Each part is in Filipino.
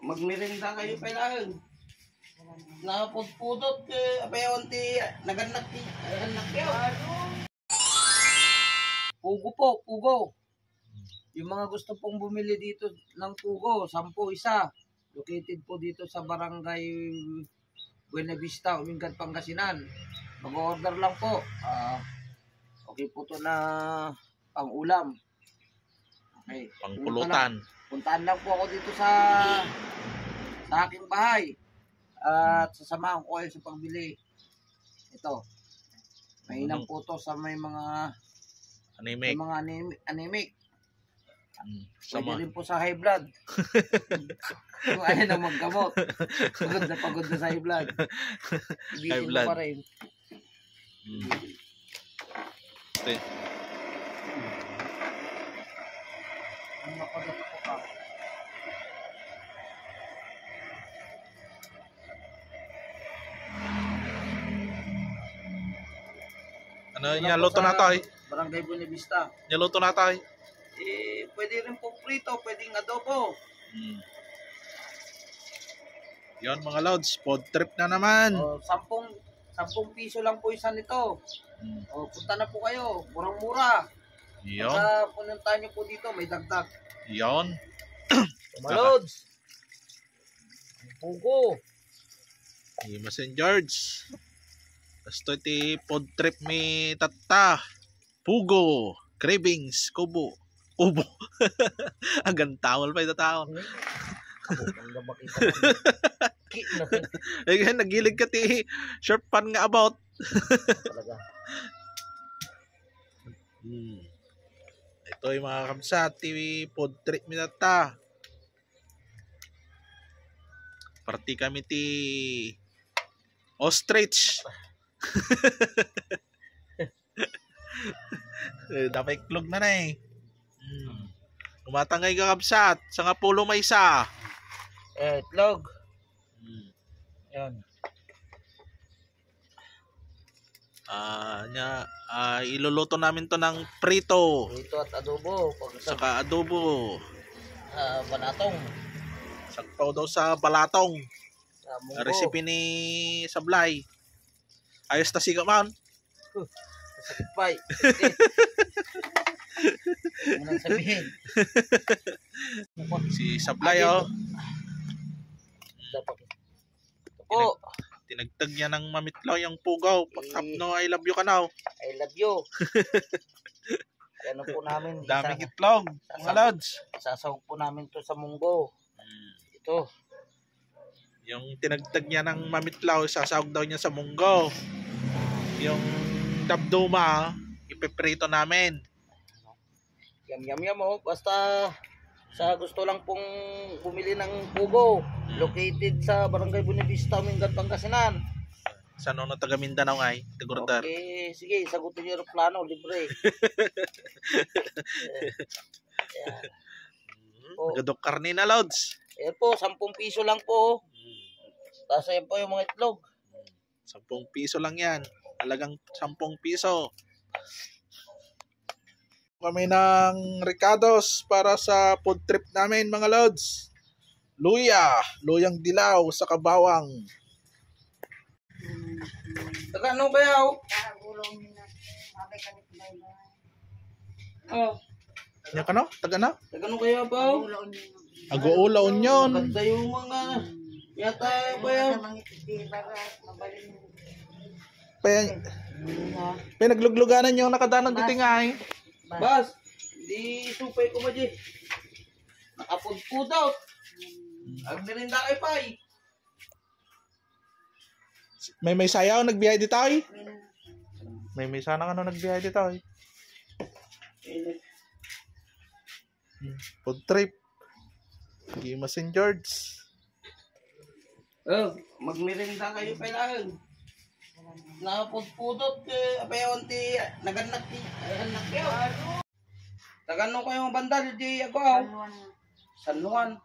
Magmirinda kayo kailangan. Napudpudot apayon ti naganak kayo. Pugo po, pugo. Yung mga gusto pong bumili dito ng pugo, 10 isa. Located po dito sa Barangay Buena Vista, Umingan, Pangasinan. Mag-order lang po. Okay po to na pang-ulam. Okay. Pangpulutan. Puntaan lang po ako dito sa aking bahay. At sasamahan ko kayo sa pagbili. Ito. Mainam po to sa may mga anemic. May mga anemic. Pwede Sama. rin po sa high blood. Kung ayaw na maggamot. Pagod na sa high blood. High blood. Pa rin. Okay. Ano niyaluto na tayo? Barangay Buena Vista. Niyaluto na tayo? Pwede rin po prito, pwedeng adobo. Yon mga lods, food trip na naman. 10 piso lang po isa nito. Punta na po kayo, murang-mura. Yon. Pagka pununtahan nyo po dito, may dagdag. Yon. Mga lods. Pugo. St. George. Basta iti food trip mi tata. Pugo. Cravings. Kubo. Hanggang tawal pa ito tawal. Ay, nagilig ka ti short pan nga about. Ito yung mga kamsat ti food trip mi tata. Party kami ti ostrich. Dapat iklog na eh. Umatangay ka kabsat. Sa nga pulo may isa. Itlog. Yan. Iluluto namin to ng prito. Prito at adobo. Saka adobo. Banatong. Sakpaw daw sa balatong. Recipe ni Sablay. Ayos na siga man. Bye. Anong sabihin? Si Sablay Po. Tinagtag niya ng mamitlaw yung pugaw. Pag-up I love you ka now. I love you. Ano po namin. Daming itlog. Mga lods. Sasawag po namin to sa munggo. Ito. Yung tinagtag niya ng mamitlaw, sasawag daw niya sa munggo. Yung dabduma, ipiprito namin. Yum basta sa gusto lang pong bumili ng pugo, located sa Barangay Buena Vista, Umingan, Pangasinan. Sa nono taga Mindanao ay, Tagurdar. Okay, sige, sagutin niyo yung plano, libre. Gadok karne na lods. Ayan po, 10 piso lang po. Tapos ayan po yung mga itlog. 10 piso lang yan. Talagang 10 piso. Kami ng Ricados para sa food trip namin mga lods. Luyang dilaw sa kabawang. Taga ano kaya o? Yan ka no? Taga na? Taga ano kaya ba o? Ago-ula onion. Ganda yung mga yata kaya. Pinaglugluganan yung nakadanan dito nga eh. Bas, di supay ko ba di? Nakapudpud out. Ang nirinda kay Pai. May sayaw nagbiyahe dito ay. May sana ano nagbiyahe dito ay. Food trip. St. George. Magmirinda kayo kailangan. Napudpudot apayon ti naganak kayo. Taga ano kayo bandal di ako aw. San Juan.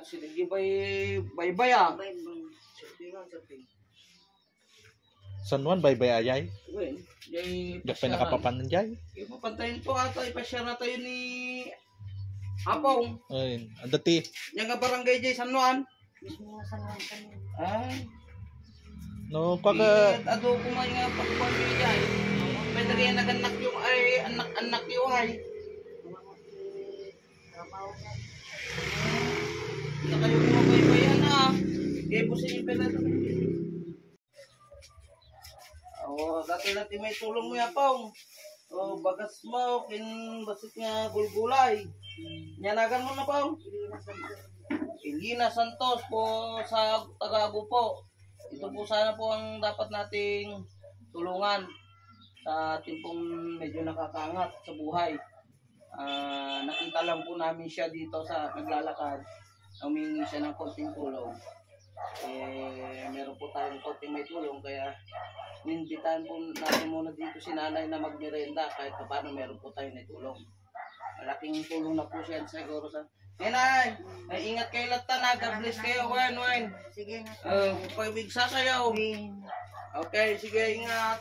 Sige bay ah. San Juan bay ayay. Jay Dak pa nakapapan ng jay. Ipapantayin po ata ipashare na tayo ni Apong, Ayun, ang dati. yan nga barangay J. San Juan. Mismo nga sa nga kami. Ay, No, kaga ado ko man nga pagkuhan ko dyan. Pwede rin naganak yung ay, anak yung ay. Trabaho na. Hindi kayo kumabaybayan na. Kaya po sa ipin na ito. Oo, dati natin may tulong mo yapong. O, bagas mo, basit nga gulgulay. Nyanagan mo na pong. Elina Santos po sa Tagago po. Ito po sana po ang dapat nating tulungan sa ating pong medyo nakakaangat sa buhay. Nakita lang po namin siya dito sa naglalakad. Humingi siya ng konting tulong. Meron po tayong konting may tulong kaya ninbitahan po natin muna dito si nanay na magmerenda kahit paano meron po tayong itulong. Malaking tulong na po siya siguro sa... Nanay, ay ingat kayo lahat na. God bless kayo. Wine. Sige na. Pagwigsa kayo. Okay, sige, ingat.